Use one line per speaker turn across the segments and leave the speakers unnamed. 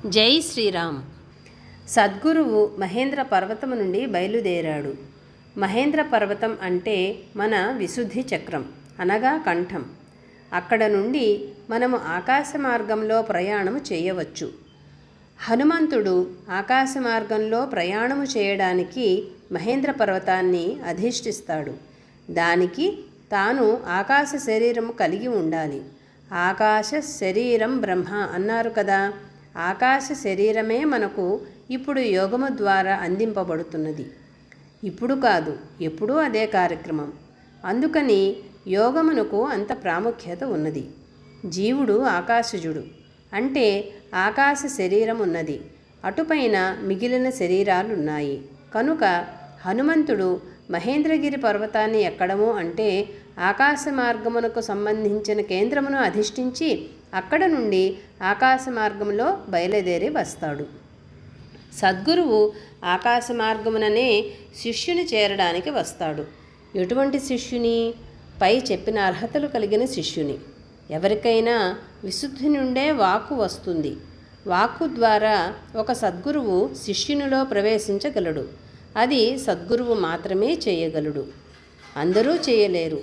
జై శ్రీరామ్. సద్గురువు మహేంద్ర పర్వతము నుండి బయలుదేరాడు. మహేంద్ర పర్వతం అంటే మన విశుద్ధి చక్రం అనగా కంఠం. అక్కడ నుండి మనము ఆకాశ మార్గంలో ప్రయాణము చేయవచ్చు. హనుమంతుడు ఆకాశ మార్గంలో ప్రయాణము చేయడానికి మహేంద్ర పర్వతాన్ని అధిష్ఠిస్తాడు. దానికి తాను ఆకాశ శరీరము కలిగి ఉండాలి. ఆకాశ శరీరం బ్రహ్మ అన్నారు కదా. ఆకాశ శరీరమే మనకు ఇప్పుడు యోగము ద్వారా అందింపబడుతున్నది. ఇప్పుడు కాదు, ఎప్పుడూ అదే కార్యక్రమం. అందుకని యోగమునకు అంత ప్రాముఖ్యత ఉన్నది. జీవుడు ఆకాశజుడు అంటే ఆకాశ శరీరం ఉన్నది. అటుపైన మిగిలిన శరీరాలున్నాయి. కనుక హనుమంతుడు మహేంద్రగిరి పర్వతాన్ని ఎక్కడము అంటే ఆకాశ మార్గమునకు సంబంధించిన కేంద్రమును అధిష్ఠించి అక్కడ నుండి ఆకాశ మార్గంలో బయలుదేరి వస్తాడు. సద్గురువు ఆకాశ మార్గముననే శిష్యుని చేరడానికి వస్తాడు. ఎటువంటి శిష్యుని? పై చెప్పిన అర్హతలు కలిగిన శిష్యుని. ఎవరికైనా విశుద్ధి నుండే వాక్కు వస్తుంది. వాక్కు ద్వారా ఒక సద్గురువు శిష్యునిలో ప్రవేశించగలడు. అది సద్గురువు మాత్రమే చేయగలడు. అందరూ చేయలేరు.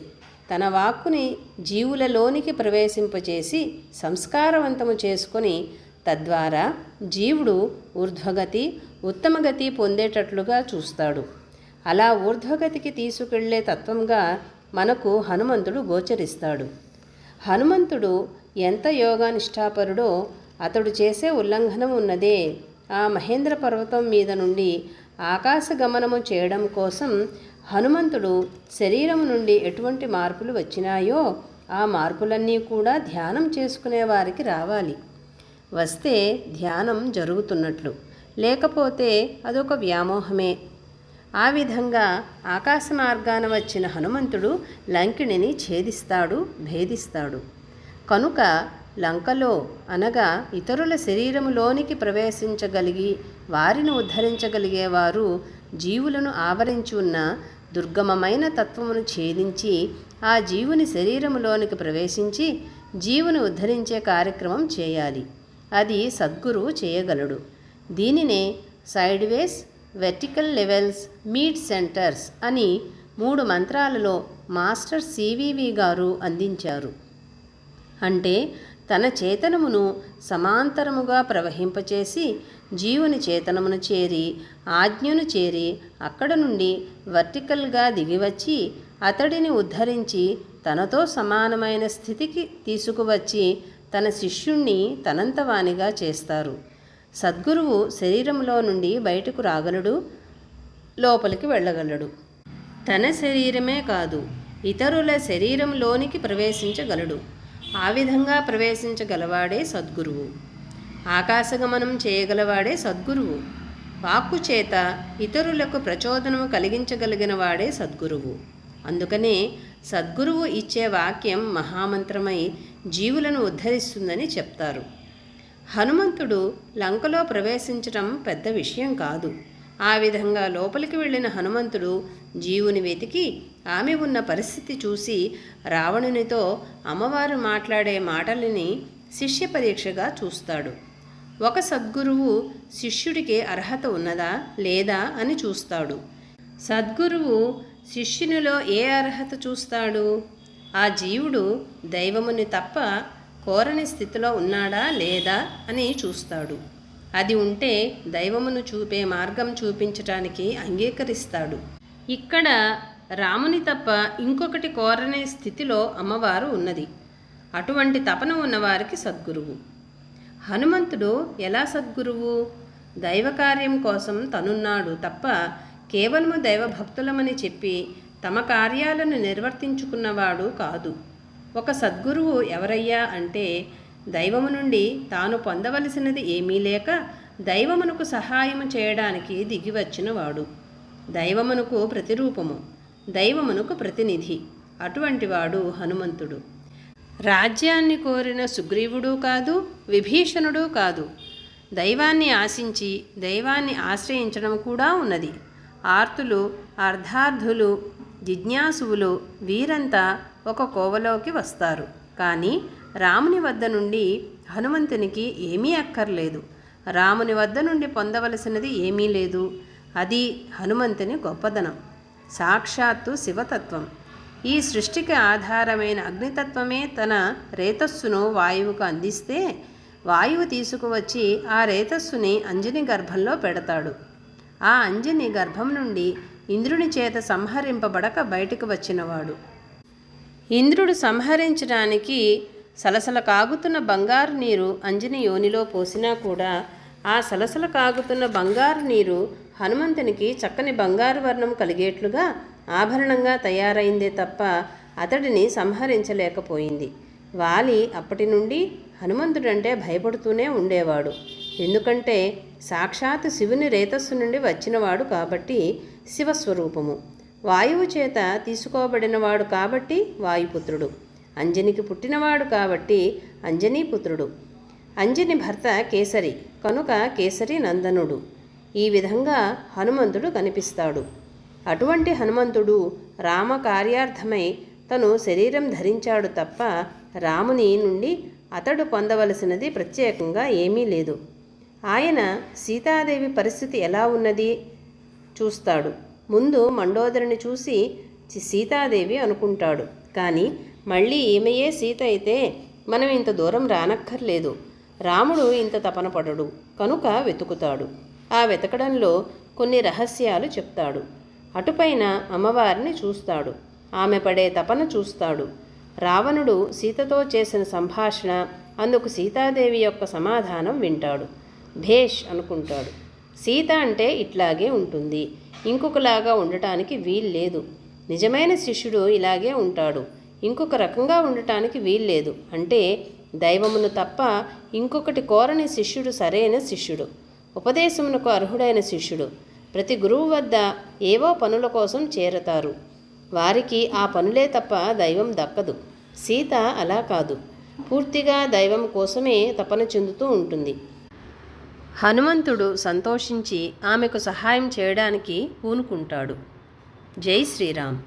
తన వాక్కుని జీవులలోనికి ప్రవేశింపచేసి సంస్కారవంతము చేసుకొని తద్వారా జీవుడు ఊర్ధ్వగతి ఉత్తమగతి పొందేటట్లుగా చూస్తాడు. అలా ఊర్ధ్వగతికి తీసుకెళ్లే తత్వంగా మనకు హనుమంతుడు గోచరిస్తాడు. హనుమంతుడు ఎంత యోగానిష్టాపరుడో అతడు చేసే ఉల్లంఘనం ఉన్నదే. ఆ మహేంద్ర పర్వతం మీద నుండి ఆకాశ గమనము చేయడం కోసం హనుమంతుడు శరీరం నుండి ఎటువంటి మార్పులు వచ్చినాయో ఆ మార్పులన్నీ కూడా ధ్యానం చేసుకునే వారికి రావాలి. వస్తే ధ్యానం జరుగుతున్నట్లు, లేకపోతే అదొక వ్యామోహమే. ఆ విధంగా ఆకాశ మార్గాన వచ్చిన హనుమంతుడు లంకిణిని ఛేదిస్తాడు, భేదిస్తాడు. కనుక లంకలో అనగా ఇతరుల శరీరములోనికి ప్రవేశించగలిగి వారిని ఉద్ధరించగలిగేవారు జీవులను ఆవరించి ఉన్న దుర్గమమైన తత్వమును ఛేదించి ఆ జీవుని శరీరములోనికి ప్రవేశించి జీవుని ఉద్ధరించే కార్యక్రమం చేయాలి. అది సద్గురువు చేయగలడు. దీనినే సైడ్ వేస్, వెర్టికల్ లెవెల్స్, మీట్ సెంటర్స్ అని 3 మంత్రాలలో మాస్టర్ సివివి గారు అందించారు. అంటే తన చేతనమును సమాంతరముగా ప్రవహింపచేసి జీవుని చేతనమును చేరి ఆజ్ఞను చేరి అక్కడ నుండి వర్టికల్గా దిగివచ్చి అతడిని ఉద్ధరించి తనతో సమానమైన స్థితికి తీసుకువచ్చి తన శిష్యుణ్ణి తనంతవానిగా చేస్తారు. సద్గురువు శరీరంలో నుండి బయటకు రాగలడు, లోపలికి వెళ్ళగలడు. తన శరీరమే కాదు, ఇతరుల శరీరంలోనికి ప్రవేశించగలడు. ఆ విధంగా ప్రవేశించగలవాడే సద్గురువు. ఆకాశగమనం చేయగలవాడే సద్గురువు. వాక్కు చేత ఇతరులకు ప్రచోదనము కలిగించగలిగిన వాడే సద్గురువు. అందుకనే సద్గురువు ఇచ్చే వాక్యం మహామంత్రమై జీవులను ఉద్ధరిస్తుందని చెప్తారు. హనుమంతుడు లంకలో ప్రవేశించటం పెద్ద విషయం కాదు. ఆ విధంగా లోపలికి వెళ్ళిన హనుమంతుడు జీవుని వెతికి ఆమె ఉన్న పరిస్థితి చూసి రావణునితో అమ్మవారు మాట్లాడే మాటలని శిష్య పరీక్షగా చూస్తాడు. ఒక సద్గురువు శిష్యుడికి అర్హత ఉన్నదా లేదా అని చూస్తాడు. సద్గురువు శిష్యునిలో ఏ అర్హత చూస్తాడు? ఆ జీవుడు దైవముని తప్ప కోరని స్థితిలో ఉన్నాడా లేదా అని చూస్తాడు. అది ఉంటే దైవమును చూపే మార్గం చూపించటానికి అంగీకరిస్తాడు. ఇక్కడ రాముని తప్ప ఇంకొకటి కోరనే స్థితిలో అమ్మవారు ఉన్నది. అటువంటి తపన ఉన్నవారికి సద్గురువు. హనుమంతుడు ఎలా సద్గురువు? దైవకార్యం కోసం తనున్నాడు తప్ప కేవలము దైవభక్తులమని చెప్పి తమ కార్యాలను నిర్వర్తించుకున్నవాడు కాదు. ఒక సద్గురువు ఎవరయ్యా అంటే దైవము నుండి తాను పొందవలసినది ఏమీ లేక దైవమునకు సహాయము చేయడానికి దిగివచ్చినవాడు. దైవమునకు ప్రతిరూపము, దైవమునకు ప్రతినిధి. అటువంటివాడు హనుమంతుడు. రాజ్యాన్ని కోరిన సుగ్రీవుడు కాదు, విభీషణుడు కాదు. దైవాన్ని ఆశించి దైవాన్ని ఆశ్రయించడం కూడా ఉన్నది. ఆర్తులు, అర్ధార్థులు, జిజ్ఞాసువులు వీరంతా ఒక కోవలోకి వస్తారు. కానీ రాముని వద్ద నుండి హనుమంతునికి ఏమీ అక్కర్లేదు. రాముని వద్ద నుండి పొందవలసినది ఏమీ లేదు. అది హనుమంతుని గొప్పదనం. సాక్షాత్తు శివతత్వం. ఈ సృష్టికి ఆధారమైన అగ్నితత్వమే తన రేతస్సును వాయువుకు అందిస్తే వాయువు తీసుకువచ్చి ఆ రేతస్సుని అంజని గర్భంలో పెడతాడు. ఆ అంజని గర్భం నుండి ఇంద్రుని చేత సంహరింపబడక బయటకు వచ్చినవాడు. ఇంద్రుడు సంహరించడానికి సలసల కాగుతున్న బంగారు నీరు అంజని యోనిలో పోసినా కూడా ఆ సలసల కాగుతున్న బంగారు నీరు హనుమంతునికి చక్కని బంగారు వర్ణం కలిగేట్లుగా ఆభరణంగా తయారైందే తప్ప అతడిని సంహరించలేకపోయింది. వాలి అప్పటి నుండి హనుమంతుడంటే భయపడుతూనే ఉండేవాడు. ఎందుకంటే సాక్షాత్ శివుని రేతస్సు నుండి వచ్చినవాడు కాబట్టి శివస్వరూపము. వాయువు చేత తీసుకోబడినవాడు కాబట్టి వాయుపుత్రుడు. అంజనికి పుట్టినవాడు కాబట్టి అంజనీపుత్రుడు. అంజని భర్త కేసరి కనుక కేసరి నందనుడు. ఈ విధంగా హనుమంతుడు కనిపిస్తాడు. అటువంటి హనుమంతుడు రామ కార్యార్థమై తను శరీరం ధరించాడు తప్ప రాముని నుండి అతడు పొందవలసినది ప్రత్యేకంగా ఏమీ లేదు. ఆయన సీతాదేవి పరిస్థితి ఎలా ఉన్నది చూస్తాడు. ముందు మండోదరిని చూసి సీతాదేవి అనుకుంటాడు. కానీ మళ్ళీ ఈమెయే సీత అయితే మనం ఇంత దూరం రానక్కర్లేదు. రాముడు ఇంత తపన పడడు కనుక వెతుకుతాడు. ఆ వెతకడంలో కొన్ని రహస్యాలు చెప్తాడు. అటుపైన అమ్మవారిని చూస్తాడు. ఆమె పడే తపన చూస్తాడు. రావణుడు సీతతో చేసిన సంభాషణ, అందుకు సీతాదేవి యొక్క సమాధానం వింటాడు. భేష్ అనుకుంటాడు. సీత అంటే ఇట్లాగే ఉంటుంది, ఇంకొకలాగా ఉండటానికి వీల్లేదు. నిజమైన శిష్యుడు ఇలాగే ఉంటాడు, ఇంకొక రకంగా ఉండటానికి వీల్లేదు. అంటే దైవమును తప్ప ఇంకొకటి కోరని శిష్యుడు సరైన శిష్యుడు, ఉపదేశమునకు అర్హుడైన శిష్యుడు. ప్రతి గురువు వద్ద ఏవో పనుల కోసం చేరతారు. వారికి ఆ పనులే తప్ప దైవం దక్కదు. సీత అలా కాదు, పూర్తిగా దైవం కోసమే తపన చెందుతూ ఉంటుంది. హనుమంతుడు సంతోషించి ఆమెకు సహాయం చేయడానికి పూనుకుంటాడు. జై శ్రీరామ్.